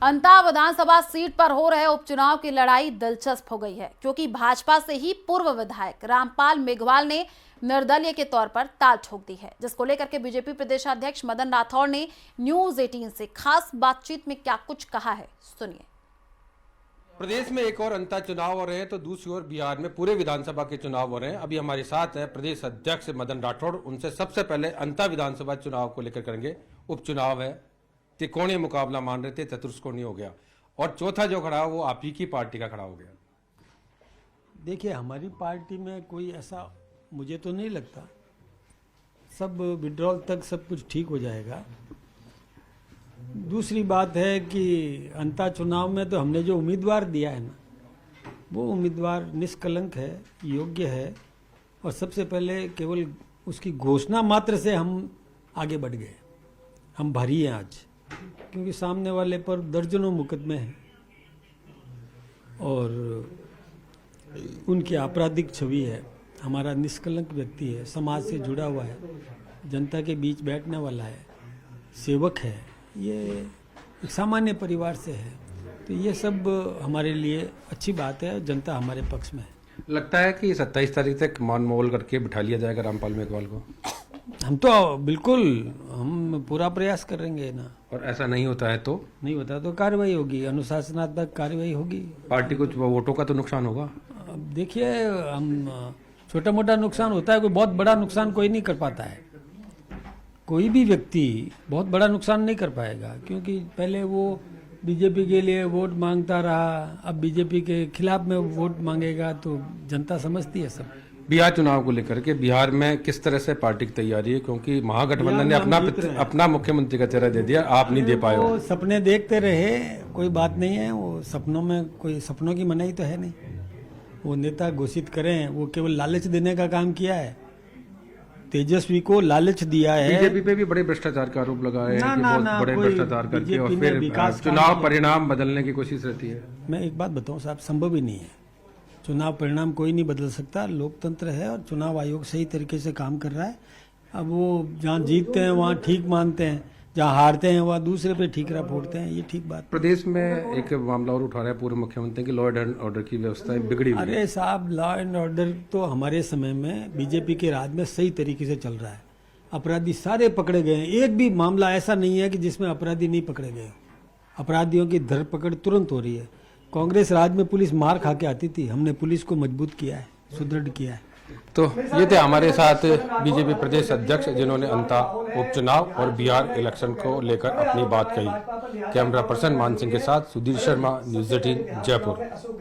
अंता विधानसभा seat पर हो रहे उपचुनाव की लड़ाई दिलचस्प हो गई है, क्योंकि भाजपा से ही पूर्व विधायक रामपाल मेघवाल ने निर्दलीय के तौर पर ताल ठोक दी है, जिसको लेकर के बीजेपी प्रदेशाध्यक्ष मदन राठौड़ ने न्यूज 18 से खास बातचीत में क्या कुछ कहा है, सुनिए। प्रदेश में एक और अंता चुनाव हो रहे हैं तो दूसरी ओर बिहार में पूरे विधानसभा के चुनाव हो रहे हैं। अभी हमारे साथ है प्रदेश अध्यक्ष मदन राठौड़। उनसे सबसे पहले अंता विधानसभा चुनाव को लेकर करेंगे। उपचुनाव है, त्रिकोणीय मुकाबला मान रहे थे, चतुष्कोणीय हो गया और चौथा जो खड़ा वो आप ही की पार्टी का खड़ा हो गया। देखिए, हमारी पार्टी में कोई ऐसा मुझे तो नहीं लगता। सब विड्रॉल तक सब कुछ ठीक हो जाएगा। दूसरी बात है कि अंता चुनाव में तो हमने जो उम्मीदवार दिया है ना, वो उम्मीदवार निष्कलंक है, योग्य है और सबसे पहले केवल उसकी घोषणा मात्र से हम आगे बढ़ गए। हम भारी हैं आज, क्योंकि सामने वाले पर दर्जनों मुकदमे हैं और उनकी आपराधिक छवि है। हमारा निष्कलंक व्यक्ति है, समाज से जुड़ा हुआ है, जनता के बीच बैठने वाला है, सेवक है, ये एक सामान्य परिवार से है। तो ये सब हमारे लिए अच्छी बात है। जनता हमारे पक्ष में है। लगता है कि 27 तारीख तक मान मोल करके बिठा लिया जाएगा रामपाल मेघवाल को। हम तो बिल्कुल हम पूरा प्रयास करेंगे ना। और ऐसा नहीं होता है तो कार्रवाई होगी, अनुशासनात्मक कार्रवाई होगी। पार्टी कुछ वोटों का तो नुकसान होगा। अब देखिए, हम छोटा मोटा नुकसान होता है, कोई बहुत बड़ा नुकसान कोई नहीं कर पाता है। कोई भी व्यक्ति बहुत बड़ा नुकसान नहीं कर पाएगा, क्योंकि पहले वो बीजेपी के लिए वोट मांगता रहा, अब बीजेपी के खिलाफ में वोट मांगेगा, तो जनता समझती है सब। बिहार चुनाव को लेकर के बिहार में किस तरह से पार्टी की तैयारी है, क्योंकि महागठबंधन ने अपना मुख्यमंत्री का चेहरा दे दिया, आप नहीं दे पाए हो। सपने देखते रहे, कोई बात नहीं है। वो सपनों में कोई सपनों की मनाही तो है नहीं। वो नेता घोषित करें, वो केवल लालच देने का काम किया है। तेजस्वी को लालच दिया है। बीजेपी पे भी बड़े भ्रष्टाचार का आरोप लगाए हैं कि बहुत बड़े भ्रष्टाचार करके और फिर चुनाव परिणाम बदलने की कोशिश रहती है। मैं एक बात बताऊं साहब, संभव ही नहीं है। चुनाव परिणाम कोई नहीं बदल सकता। लोकतंत्र है और चुनाव आयोग सही तरीके से काम कर रहा है। अब वो जहाँ जीतते हैं वहाँ ठीक मानते हैं, जहाँ हारते हैं वहाँ दूसरे पे ठीकरा फोड़ते हैं। ये ठीक बात। प्रदेश में एक मामला और उठा रहा है पूर्व मुख्यमंत्री की, लॉ एंड ऑर्डर की व्यवस्था बिगड़ी हुई। अरे साहब, लॉ एंड ऑर्डर तो हमारे समय में बीजेपी के राज में सही तरीके से चल रहा है। अपराधी सारे पकड़े गए हैं। एक भी मामला ऐसा नहीं है कि जिसमें अपराधी नहीं पकड़े गए। अपराधियों की धरपकड़ तुरंत हो रही है। कांग्रेस राज में पुलिस मार खा के आती थी, हमने पुलिस को मजबूत किया है, सुदृढ़ किया है। तो ये थे हमारे साथ बीजेपी प्रदेश अध्यक्ष, जिन्होंने अंता उपचुनाव और बिहार इलेक्शन को लेकर अपनी बात कही। कैमरा पर्सन मान सिंह के साथ सुधीर शर्मा, न्यूज़ 18 जयपुर।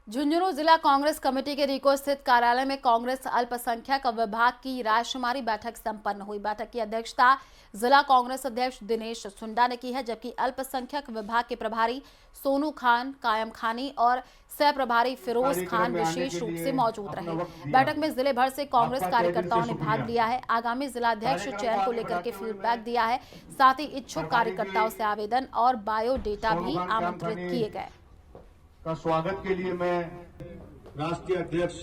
झुंझुनू जिला कांग्रेस कमेटी के रिको स्थित कार्यालय में कांग्रेस अल्पसंख्यक विभाग की राजकुमारी बैठक संपन्न हुई। बैठक की अध्यक्षता जिला कांग्रेस अध्यक्ष दिनेश सुंडा ने की है, जबकि अल्पसंख्यक विभाग के प्रभारी सोनू खान, कायम खानी और सह प्रभारी फिरोज खान विशेष रूप से मौजूद रहे। बैठक में जिले भर से कांग्रेस कार्यकर्ताओं ने भाग लिया है। आगामी जिलाध्यक्ष चयन को लेकर के फीडबैक दिया है। साथ ही इच्छुक कार्यकर्ताओं से आवेदन और बायोडेटा भी आमंत्रित किए गए। का स्वागत के लिए मैं राष्ट्रीय अध्यक्ष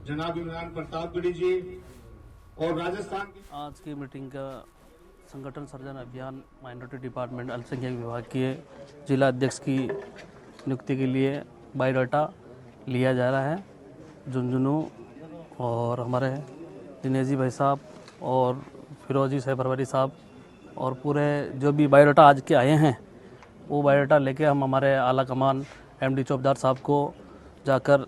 जनाब इमरान प्रतापगढ़ी जी और राजस्थान की आज की मीटिंग का संगठन सर्जन अभियान माइनॉरिटी डिपार्टमेंट अल्पसंख्यक विभाग के जिला अध्यक्ष की नियुक्ति के लिए बायोडाटा लिया जा रहा है। झुंझुनू और हमारे दिनेश जी भाई साहब और फिरोजी सह प्रभारी साहब और पूरे जो भी बायोडाटा आज के आए हैं, वो बायोडाटा लेके हम हमारे आला कमान एमडी चौबदार साहब को जाकर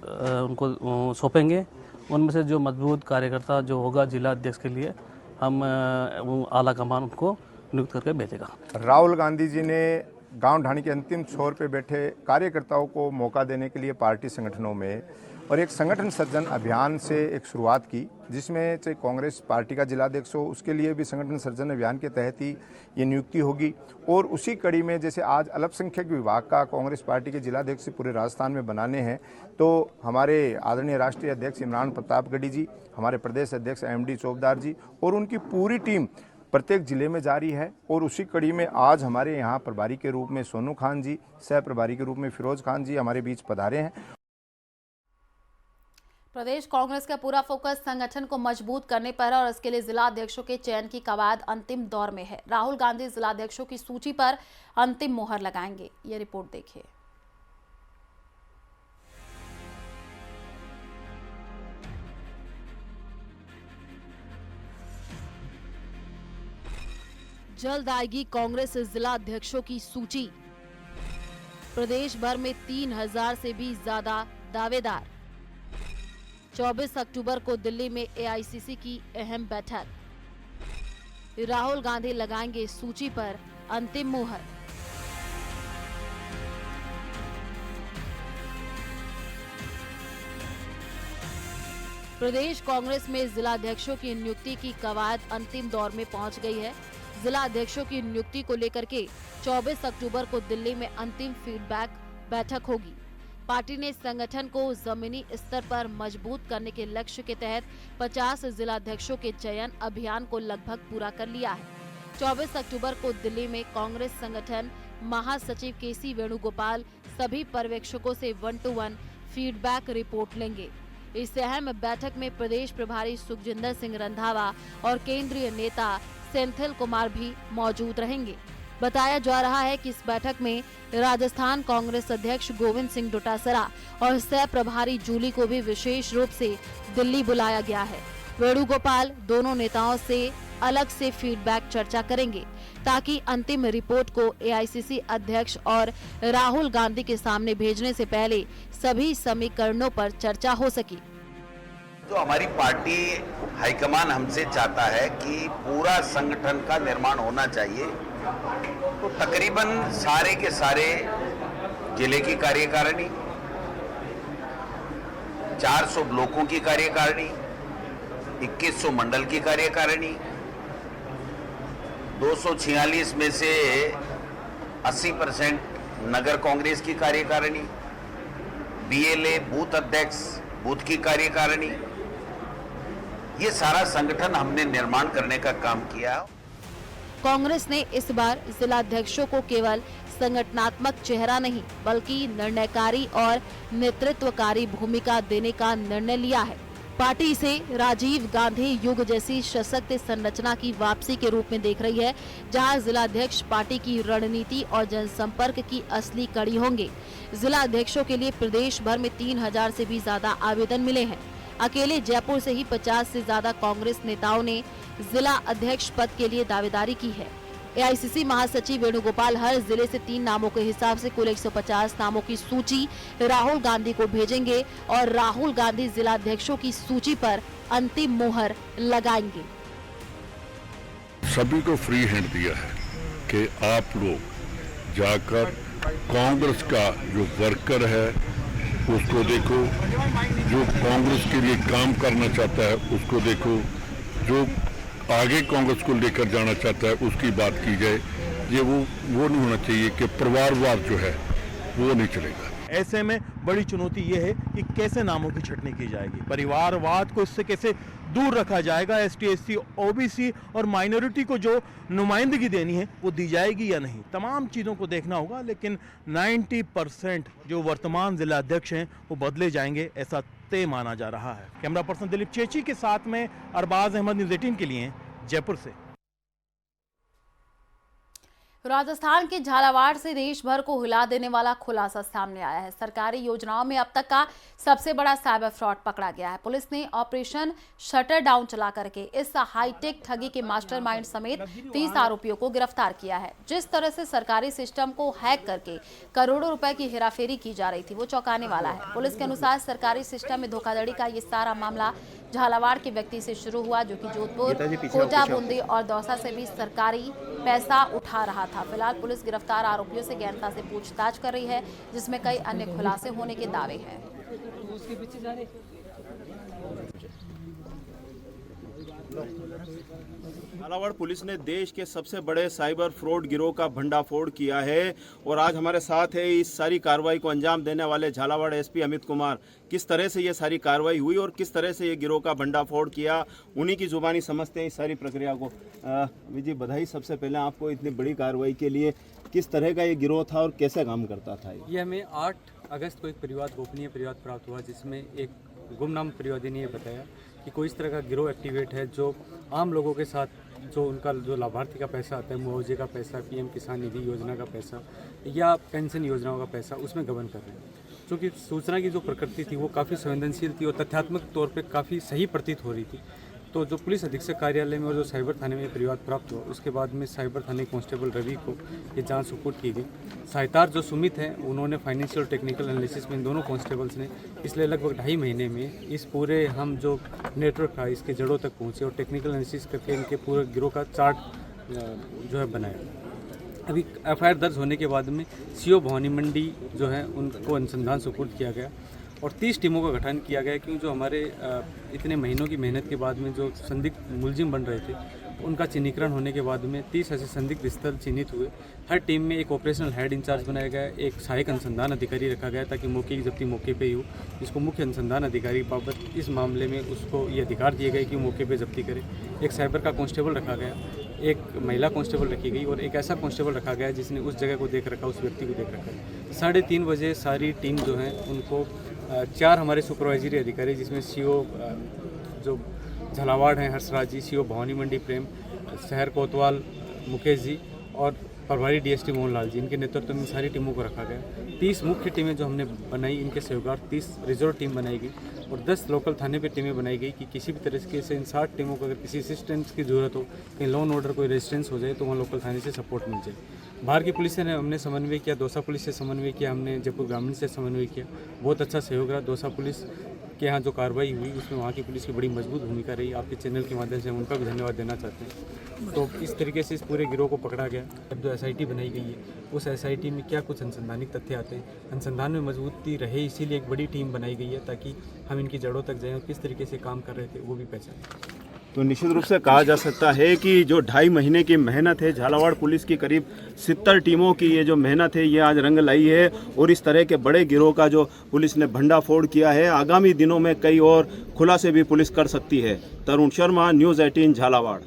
उनको सौंपेंगे। उनमें से जो मजबूत कार्यकर्ता जो होगा जिला अध्यक्ष के लिए, हम आला कमान उनको नियुक्त करके भेजेगा। राहुल गांधी जी ने गांव ढाणी के अंतिम छोर पे बैठे कार्यकर्ताओं को मौका देने के लिए पार्टी संगठनों में और एक संगठन सर्जन अभियान से एक शुरुआत की, जिसमें चाहे कांग्रेस पार्टी का जिलाध्यक्ष हो, उसके लिए भी संगठन सर्जन अभियान के तहत ही ये नियुक्ति होगी। और उसी कड़ी में जैसे आज अल्पसंख्यक विभाग का कांग्रेस पार्टी के जिलाध्यक्ष पूरे राजस्थान में बनाने हैं, तो हमारे आदरणीय राष्ट्रीय अध्यक्ष इमरान प्रतापगढ़ी जी, हमारे प्रदेश अध्यक्ष एमडी चौबदार जी और उनकी पूरी टीम प्रत्येक जिले में जारी है। और उसी कड़ी में आज हमारे यहाँ प्रभारी के रूप में सोनू खान जी, सह प्रभारी के रूप में फिरोज खान जी हमारे बीच पधारे हैं। प्रदेश कांग्रेस का पूरा फोकस संगठन को मजबूत करने पर है और इसके लिए जिला अध्यक्षों के चयन की कवायद अंतिम दौर में है। राहुल गांधी जिला अध्यक्षों की सूची पर अंतिम मोहर लगाएंगे। ये रिपोर्ट देखिए। जल्द आएगी कांग्रेस जिला अध्यक्षों की सूची। प्रदेश भर में 3000 से भी ज्यादा दावेदार। 24 अक्टूबर को दिल्ली में एआईसीसी की अहम बैठक। राहुल गांधी लगाएंगे सूची पर अंतिम मुहर। प्रदेश कांग्रेस में जिला अध्यक्षों की नियुक्ति की कवायद अंतिम दौर में पहुंच गई है। जिला अध्यक्षों की नियुक्ति को लेकर के 24 अक्टूबर को दिल्ली में अंतिम फीडबैक बैठक होगी। पार्टी ने संगठन को जमीनी स्तर पर मजबूत करने के लक्ष्य के तहत 50 जिला अध्यक्षों के चयन अभियान को लगभग पूरा कर लिया है। 24 अक्टूबर को दिल्ली में कांग्रेस संगठन महासचिव केसी वेणुगोपाल सभी पर्यवेक्षकों से 1-to-1 फीडबैक रिपोर्ट लेंगे। इस अहम बैठक में प्रदेश प्रभारी सुखजिंदर सिंह रंधावा और केंद्रीय नेता सेंथिल कुमार भी मौजूद रहेंगे। बताया जा रहा है कि इस बैठक में राजस्थान कांग्रेस अध्यक्ष गोविंद सिंह डोटासरा और सह प्रभारी जूली को भी विशेष रूप से दिल्ली बुलाया गया है। वेणुगोपाल दोनों नेताओं से अलग से फीडबैक चर्चा करेंगे ताकि अंतिम रिपोर्ट को एआईसीसी अध्यक्ष और राहुल गांधी के सामने भेजने से पहले सभी समीकरणों पर चर्चा हो सके। तो हमारी पार्टी हाईकमान हमसे चाहता है कि पूरा संगठन का निर्माण होना चाहिए। तो तकरीबन सारे के सारे जिले की कार्यकारिणी, 400 ब्लॉकों की कार्यकारिणी, 2100 मंडल की कार्यकारिणी, 246 में से 80% नगर कांग्रेस की कार्यकारिणी, बीएलए बूथ अध्यक्ष बूथ की कार्यकारिणी, ये सारा संगठन हमने निर्माण करने का काम किया। कांग्रेस ने इस बार जिला अध्यक्षों को केवल संगठनात्मक चेहरा नहीं बल्कि निर्णयकारी और नेतृत्वकारी भूमिका देने का निर्णय लिया है। पार्टी इसे राजीव गांधी युग जैसी सशक्त संरचना की वापसी के रूप में देख रही है, जहां जिला अध्यक्ष पार्टी की रणनीति और जनसंपर्क की असली कड़ी होंगे। जिला अध्यक्षों के लिए प्रदेश भर में 3000 से भी ज्यादा आवेदन मिले हैं। अकेले जयपुर से ही 50 से ज्यादा कांग्रेस नेताओं ने जिला अध्यक्ष पद के लिए दावेदारी की है। एआईसीसी महासचिव वेणुगोपाल हर जिले से 3 नामों के हिसाब से कुल 150 नामों की सूची राहुल गांधी को भेजेंगे और राहुल गांधी जिला अध्यक्षों की सूची पर अंतिम मोहर लगाएंगे। सभी को फ्री हैंड दिया है कि आप लोग जाकर कांग्रेस का जो वर्कर है उसको देखो, जो कांग्रेस के लिए काम करना चाहता है उसको देखो, जो आगे कांग्रेस को लेकर जाना चाहता है उसकी बात की जाए। ये वो नहीं होना चाहिए कि परिवारवाद जो है वो नहीं चलेगा। ऐसे में बड़ी चुनौती ये है कि कैसे नामों की छटनी की जाएगी, परिवारवाद को इससे कैसे दूर रखा जाएगा, एसटी, एससी, ओबीसी और माइनॉरिटी को जो नुमाइंदगी देनी है वो दी जाएगी या नहीं, तमाम चीज़ों को देखना होगा। लेकिन 90% जो वर्तमान जिला अध्यक्ष हैं वो बदले जाएंगे, ऐसा तय माना जा रहा है। कैमरा पर्सन दिलीप चेची के साथ में अरबाज अहमद, न्यूज़ 18 के लिए जयपुर से। राजस्थान के झालावाड़ से देश भर को हिला देने वाला खुलासा सामने आया है। सरकारी योजनाओं में अब तक का सबसे बड़ा साइबर फ्रॉड पकड़ा गया है। पुलिस ने ऑपरेशन शटर डाउन चला करके इस हाईटेक ठगी के मास्टरमाइंड समेत 30 आरोपियों को गिरफ्तार किया है। जिस तरह से सरकारी सिस्टम को हैक करके करोड़ों रुपए की हेराफेरी की जा रही थी वो चौंकाने वाला है। पुलिस के अनुसार सरकारी सिस्टम में धोखाधड़ी का ये सारा मामला झालावाड़ के व्यक्ति से शुरू हुआ, जो कि जोधपुर, कोटा, बूंदी और दौसा से भी सरकारी पैसा उठा रहा था। फिलहाल पुलिस गिरफ्तार आरोपियों से गहनता से पूछताछ कर रही है, जिसमें कई अन्य खुलासे होने के दावे हैं। झालावाड़ पुलिस ने देश के सबसे बड़े साइबर फ्रॉड गिरोह का भंडाफोड़ किया है और आज हमारे साथ है इस सारी कार्रवाई को अंजाम देने वाले झालावाड़ एसपी अमित कुमार। किस तरह से ये सारी कार्रवाई हुई और किस तरह से ये गिरोह का भंडाफोड़ किया, उन्हीं की जुबानी समझते हैं इस सारी प्रक्रिया को। अमित जी, बधाई सबसे पहले आपको इतनी बड़ी कार्रवाई के लिए। किस तरह का ये गिरोह था और कैसे काम करता था? ये हमें 8 अगस्त को एक परिवाद गोपनीय परिवाद प्राप्त हुआ, जिसमें एक गुमनाम फरियादी ने ये बताया कि कोई इस तरह का गिरोह एक्टिवेट है जो आम लोगों के साथ जो उनका जो लाभार्थी का पैसा आता है, मुआवजे का पैसा, पीएम किसान निधि योजना का पैसा या पेंशन योजनाओं का पैसा, उसमें गबन कर रहे हैं। क्योंकि सूचना की जो प्रकृति थी वो काफ़ी संवेदनशील थी और तथ्यात्मक तौर पे काफ़ी सही प्रतीत हो रही थी। तो जो पुलिस अधीक्षक कार्यालय में और जो साइबर थाने में परिवाद प्राप्त हुआ, उसके बाद में साइबर थाने कांस्टेबल रवि को ये जांच सुपुर्द की गई। सहायतार जो सुमित हैं उन्होंने फाइनेंशियल और टेक्निकल एनालिसिस में इन दोनों कांस्टेबल्स ने पिछले लगभग 2.5 महीने में इस पूरे हम जो नेटवर्क था इसके जड़ों तक पहुँचे और टेक्निकल एनालिसिस करके इनके पूरे गिरोह का चार्ट जो है बनाया। अभी एफआईआर दर्ज होने के बाद में सीओ भवानी मंडी जो है उनको अनुसंधान सुपुर्द किया गया और 30 टीमों का गठन किया गया, क्योंकि जो हमारे इतने महीनों की मेहनत के बाद में जो संदिग्ध मुलजिम बन रहे थे उनका चिन्हीकरण होने के बाद में 30 ऐसे संदिग्ध स्थल चिन्हित हुए। हर टीम में एक ऑपरेशनल हेड इंचार्ज बनाया गया, एक सहायक अनुसंधान अधिकारी रखा गया ताकि मौके की जब्ती मौके पे ही हो। इसको मुख्य अनुसंधान अधिकारी बाबत इस मामले में उसको ये अधिकार दिए गए कि मौके पे जब्ती करे। एक साइबर का कांस्टेबल रखा गया, एक महिला कांस्टेबल रखी गई और एक ऐसा कांस्टेबल रखा गया जिसने उस जगह को देख रखा, उस व्यक्ति को देख रखा। 3:30 बजे सारी टीम जो है उनको 4 हमारे सुपरवाइजरी अधिकारी जिसमें सीओ जो झालावाड़ हैं हर्षराज जी, सीओ भवानी मंडी प्रेम, शहर कोतवाल मुकेश जी और प्रभारी डीएसपी मोहनलाल जी, इनके नेतृत्व में सारी टीमों को रखा गया। 30 मुख्य टीमें जो हमने बनाई, इनके सहयोगार्थ 30 रिजर्व टीम बनाई गई और 10 लोकल थाने पे टीमें बनाई गई कि किसी भी तरीके से इन 60 टीमों को अगर किसी असिस्टेंस की ज़रूरत हो, कहीं लॉ एंड ऑर्डर कोई रेजिस्टेंस हो जाए तो वहाँ लोकल थाने से सपोर्ट मिल जाए। बाहर की पुलिस से हमने समन्वय किया, दौसा पुलिस से समन्वय किया, हमने जयपुर ग्रामीण से समन्वय किया, बहुत अच्छा सहयोग रहा। दौसा पुलिस के यहाँ जो कार्रवाई हुई उसमें वहाँ की पुलिस की बड़ी मजबूत भूमिका रही। आपके चैनल के माध्यम से हम उनका भी धन्यवाद देना चाहते हैं। तो इस तरीके से इस पूरे गिरोह को पकड़ा गया। अब जो एसआईटी बनाई गई है उस एसआईटी में क्या कुछ अनुसंधानिक तथ्य आते हैं, अनुसंधान में मजबूती रहे, इसीलिए एक बड़ी टीम बनाई गई है ताकि हम इनकी जड़ों तक जाएँ और किस तरीके से काम कर रहे थे वो भी पहचानें। तो निश्चित रूप से कहा जा सकता है कि जो 2.5 महीने की मेहनत है, झालावाड़ पुलिस की करीब 70 टीमों की ये जो मेहनत है ये आज रंग लाई है और इस तरह के बड़े गिरोह का जो पुलिस ने भंडाफोड़ किया है, आगामी दिनों में कई और खुलासे भी पुलिस कर सकती है। तरुण शर्मा, न्यूज़ 18 झालावाड़।